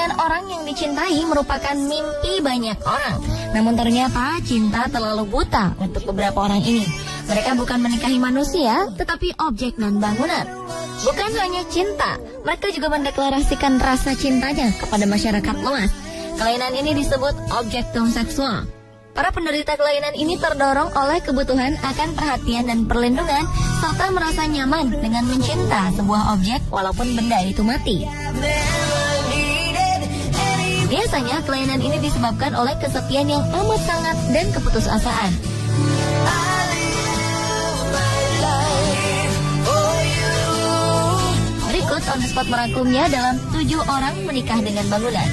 dengan orang yang dicintai merupakan mimpi banyak orang. Namun ternyata cinta terlalu buta untuk beberapa orang ini. Mereka bukan menikahi manusia, tetapi objek dan bangunan. Bukan hanya cinta, mereka juga mendeklarasikan rasa cintanya kepada masyarakat luas. Kelainan ini disebut objektum seksual. Para penderita kelainan ini terdorong oleh kebutuhan akan perhatian dan perlindungan, serta merasa nyaman dengan mencinta sebuah objek walaupun benda itu mati. Biasanya kelainan ini disebabkan oleh kesepian yang amat sangat dan keputusasaan. Berikut on the spot merangkumnya dalam 7 orang menikah dengan bangunan.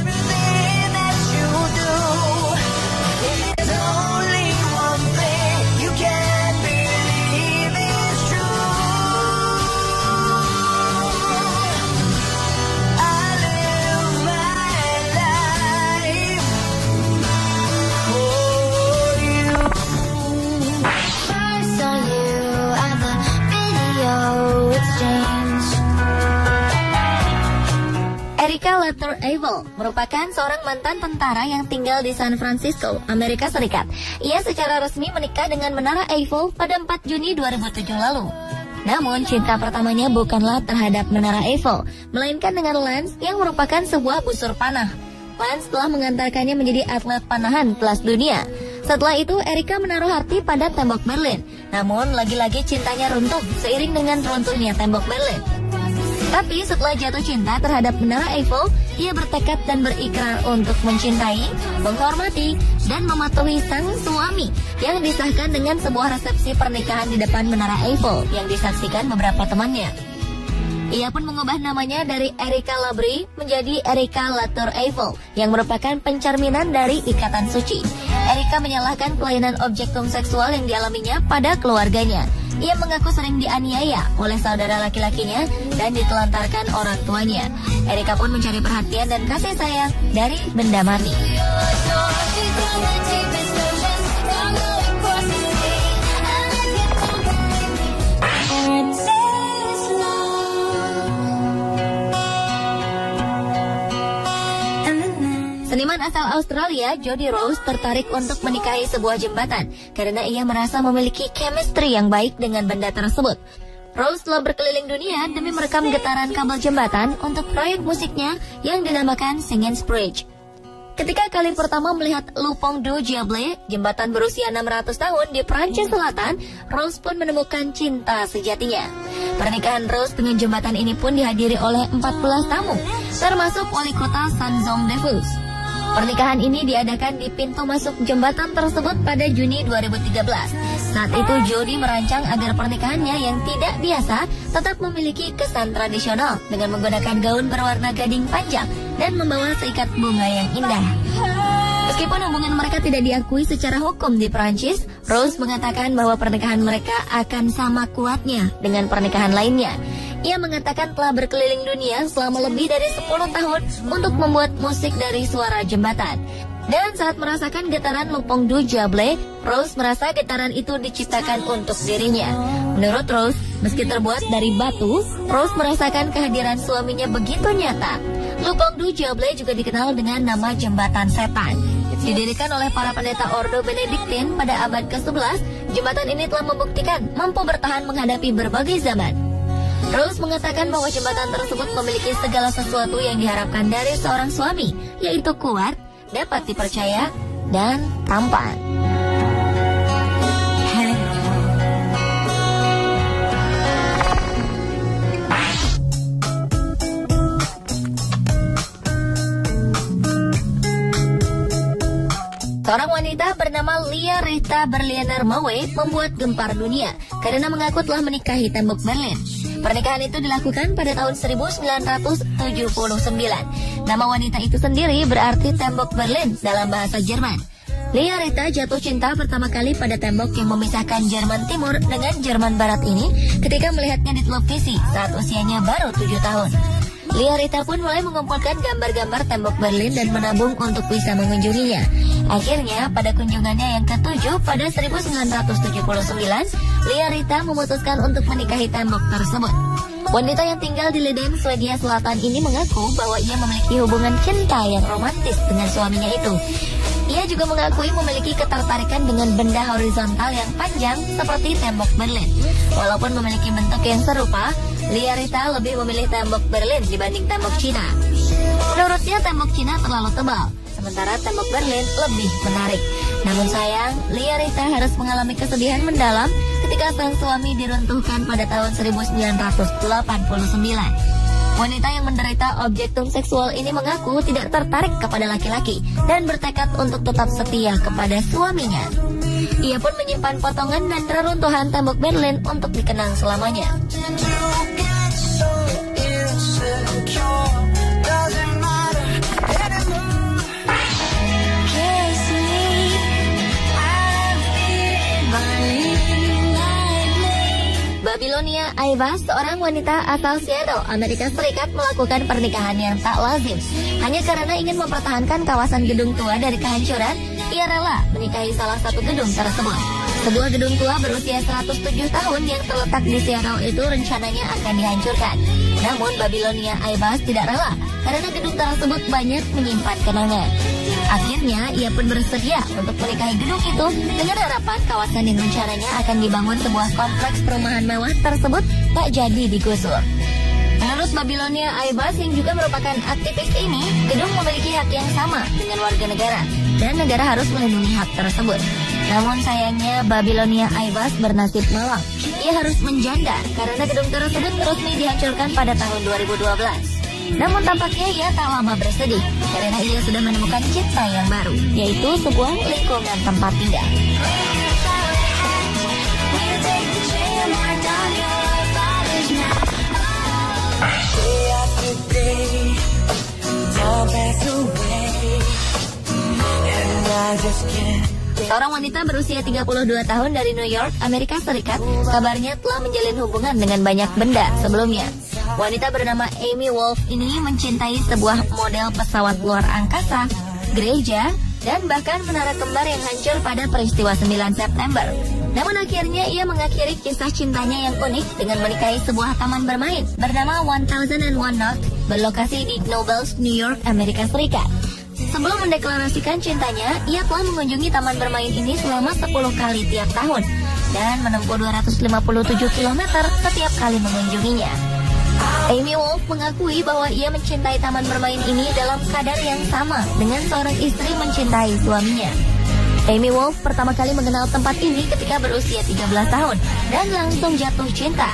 Erika Luther-Eiffel merupakan seorang mantan tentara yang tinggal di San Francisco, Amerika Serikat. Ia secara resmi menikah dengan Menara Eiffel pada 4 Juni 2007 lalu. Namun, cinta pertamanya bukanlah terhadap Menara Eiffel, melainkan dengan Lance yang merupakan sebuah busur panah. Lance telah mengantarkannya menjadi atlet panahan kelas dunia. Setelah itu, Erika menaruh hati pada tembok Berlin. Namun, lagi-lagi cintanya runtuh seiring dengan runtuhnya tembok Berlin. Tapi setelah jatuh cinta terhadap Menara Eiffel, ia bertekad dan berikrar untuk mencintai, menghormati, dan mematuhi sang suami yang disahkan dengan sebuah resepsi pernikahan di depan Menara Eiffel yang disaksikan beberapa temannya. Ia pun mengubah namanya dari Erika Labrie menjadi Erika Luther-Eiffel yang merupakan pencerminan dari ikatan suci. Erika menyalahkan kelainan objektum seksual yang dialaminya pada keluarganya. Ia mengaku sering dianiaya oleh saudara laki-lakinya dan ditelantarkan orang tuanya. Erika pun mencari perhatian dan kasih sayang dari benda mati. Seniman asal Australia, Jody Rose, tertarik untuk menikahi sebuah jembatan karena ia merasa memiliki chemistry yang baik dengan benda tersebut. Rose telah berkeliling dunia demi merekam getaran kabel jembatan untuk proyek musiknya yang dinamakan Singing Bridge. Ketika kali pertama melihat Le Pont du Diable, jembatan berusia 600 tahun di Prancis Selatan, Rose pun menemukan cinta sejatinya. Pernikahan Rose dengan jembatan ini pun dihadiri oleh 14 tamu, termasuk wali kota Saint-Jean-de-Luz. Pernikahan ini diadakan di pintu masuk jembatan tersebut pada Juni 2013. Saat itu Jody merancang agar pernikahannya yang tidak biasa tetap memiliki kesan tradisional dengan menggunakan gaun berwarna gading panjang dan membawa seikat bunga yang indah. Meskipun hubungan mereka tidak diakui secara hukum di Prancis, Rose mengatakan bahwa pernikahan mereka akan sama kuatnya dengan pernikahan lainnya. Ia mengatakan telah berkeliling dunia selama lebih dari 10 tahun untuk membuat musik dari suara jembatan. Dan saat merasakan getaran Le Pont du Diable, Rose merasa getaran itu diciptakan untuk dirinya. Menurut Rose, meski terbuat dari batu, Rose merasakan kehadiran suaminya begitu nyata. Le Pont du Diable juga dikenal dengan nama Jembatan Setan. Didirikan oleh para pendeta Ordo Benediktin pada abad ke-11, jembatan ini telah membuktikan mampu bertahan menghadapi berbagai zaman. Rose mengatakan bahwa jembatan tersebut memiliki segala sesuatu yang diharapkan dari seorang suami, yaitu kuat, dapat dipercaya, dan tampan. Seorang wanita bernama Lia Rita Berliner Maue membuat gempar dunia karena mengaku telah menikahi tembok Berlin. Pernikahan itu dilakukan pada tahun 1979. Nama wanita itu sendiri berarti tembok Berlin dalam bahasa Jerman. Lia Rita jatuh cinta pertama kali pada tembok yang memisahkan Jerman Timur dengan Jerman Barat ini ketika melihatnya di televisi saat usianya baru 7 tahun. Lia Rita pun mulai mengumpulkan gambar-gambar tembok Berlin dan menabung untuk bisa mengunjunginya. Akhirnya, pada kunjungannya yang ke-7 pada 1979, Lia Rita memutuskan untuk menikahi tembok tersebut. Wanita yang tinggal di Liden, Swedia Selatan ini mengaku bahwa ia memiliki hubungan cinta yang romantis dengan suaminya itu. Ia juga mengakui memiliki ketertarikan dengan benda horizontal yang panjang seperti tembok Berlin. Walaupun memiliki bentuk yang serupa, Liarita lebih memilih tembok Berlin dibanding tembok Cina. Menurutnya tembok Cina terlalu tebal, sementara tembok Berlin lebih menarik. Namun sayang, Liarita harus mengalami kesedihan mendalam ketika sang suami diruntuhkan pada tahun 1989. Wanita yang menderita objektum seksual ini mengaku tidak tertarik kepada laki-laki dan bertekad untuk tetap setia kepada suaminya. Ia pun menyimpan potongan dan reruntuhan tembok Berlin untuk dikenang selamanya. Babilonia Aiva, seorang wanita asal Seattle, Amerika Serikat, melakukan pernikahan yang tak lazim. Hanya karena ingin mempertahankan kawasan gedung tua dari kehancuran, ia rela menikahi salah satu gedung tersebut. Sebuah gedung tua berusia 107 tahun yang terletak di Seattle itu rencananya akan dihancurkan. Namun Babilonia Aiva tidak rela karena gedung tersebut banyak menyimpan kenangan. Akhirnya ia pun bersedia untuk menikahi gedung itu dengan harapan kawasan yang rencananya akan dibangun sebuah kompleks perumahan mewah tersebut tak jadi digusur. Menurut Babilonia Aibas yang juga merupakan aktivis ini, gedung memiliki hak yang sama dengan warga negara dan negara harus melindungi hak tersebut. Namun sayangnya Babilonia Aibas bernasib malang. Ia harus menjanda karena gedung tersebut resmi dihancurkan pada tahun 2012. Namun tampaknya ia tak lama bersedih karena ia sudah menemukan cinta yang baru, yaitu sebuah lingkungan tempat tinggal. Seorang wanita berusia 32 tahun dari New York, Amerika Serikat, kabarnya telah menjalin hubungan dengan banyak benda sebelumnya. Wanita bernama Amy Wolf ini mencintai sebuah model pesawat luar angkasa, gereja, dan bahkan menara kembar yang hancur pada peristiwa 9 September. Namun akhirnya ia mengakhiri kisah cintanya yang unik dengan menikahi sebuah taman bermain bernama 1001 Knot berlokasi di Nobles, New York, Amerika Serikat. Sebelum mendeklarasikan cintanya, ia telah mengunjungi taman bermain ini selama 10 kali tiap tahun dan menempuh 257 km setiap kali mengunjunginya. Amy Wolf mengakui bahwa ia mencintai taman bermain ini dalam kadar yang sama dengan seorang istri mencintai suaminya. Amy Wolf pertama kali mengenal tempat ini ketika berusia 13 tahun dan langsung jatuh cinta.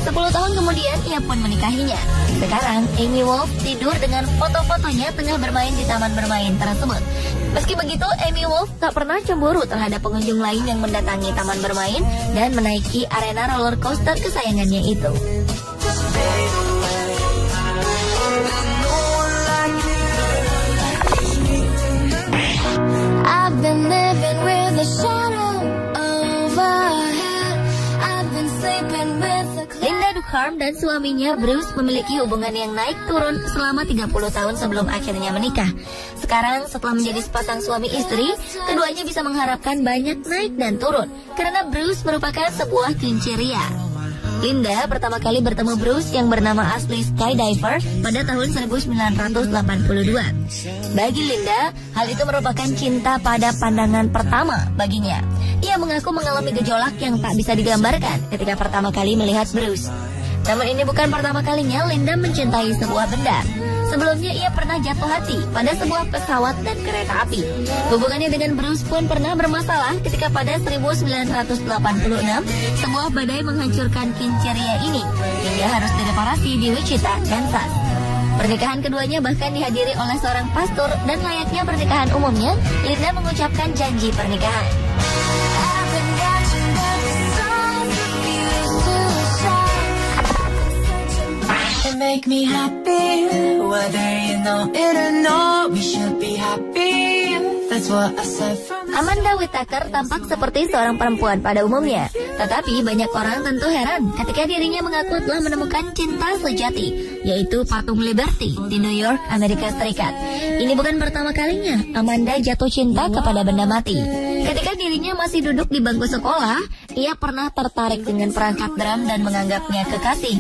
10 tahun kemudian ia pun menikahinya. Sekarang Amy Wolf tidur dengan foto-fotonya tengah bermain di taman bermain tersebut. Meski begitu, Amy Wolf tak pernah cemburu terhadap pengunjung lain yang mendatangi taman bermain dan menaiki arena roller coaster kesayangannya itu. Linda Ducharme dan suaminya Bruce memiliki hubungan yang naik turun selama 30 tahun sebelum akhirnya menikah. Sekarang setelah menjadi sepasang suami istri, keduanya bisa mengharapkan banyak naik dan turun karena Bruce merupakan sebuah kinceria. Linda pertama kali bertemu Bruce yang bernama asli skydiver pada tahun 1982. Bagi Linda, hal itu merupakan cinta pada pandangan pertama baginya. Ia mengaku mengalami gejolak yang tak bisa digambarkan ketika pertama kali melihat Bruce. Namun ini bukan pertama kalinya Linda mencintai sebuah benda. Sebelumnya ia pernah jatuh hati pada sebuah pesawat dan kereta api. Hubungannya dengan Bruce pun pernah bermasalah ketika pada 1986 sebuah badai menghancurkan kinceria ini hingga harus direparasi di Wichita, Kansas. Pernikahan keduanya bahkan dihadiri oleh seorang pastor dan layaknya pernikahan umumnya, Linda mengucapkan janji pernikahan. Make me happy, whether you know it or not, we should be happy. That's what I said from Amanda Whittaker tampak seperti seorang perempuan pada umumnya, tetapi banyak orang tentu heran ketika dirinya mengaku telah menemukan cinta sejati, yaitu patung Liberty di New York, Amerika Serikat. Ini bukan pertama kalinya Amanda jatuh cinta kepada benda mati. Ketika dirinya masih duduk di bangku sekolah, ia pernah tertarik dengan perangkat drum dan menganggapnya kekasih.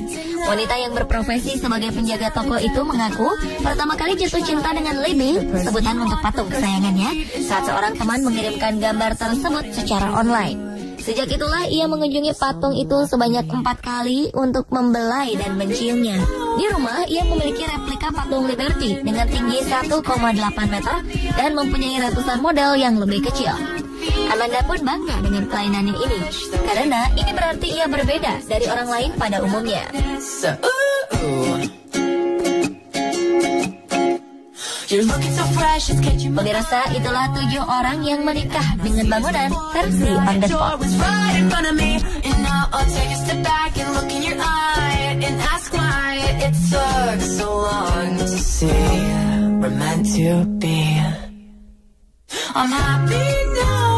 Wanita yang berprofesi sebagai penjaga toko itu mengaku pertama kali jatuh cinta dengan Libby, sebutan untuk patung kesayangannya, saat seorang teman mengirimkan gambar tersebut secara online. Sejak itulah ia mengunjungi patung itu sebanyak 4 kali untuk membelai dan menciumnya. Di rumah, ia memiliki replika patung Liberty dengan tinggi 1,8 meter dan mempunyai ratusan model yang lebih kecil. Amanda pun bangga dengan kelainannya ini, karena ini berarti ia berbeda dari orang lain pada umumnya. Pemirsa, itulah 7 orang yang menikah dengan bangunan versi on the spot. I'm happy now.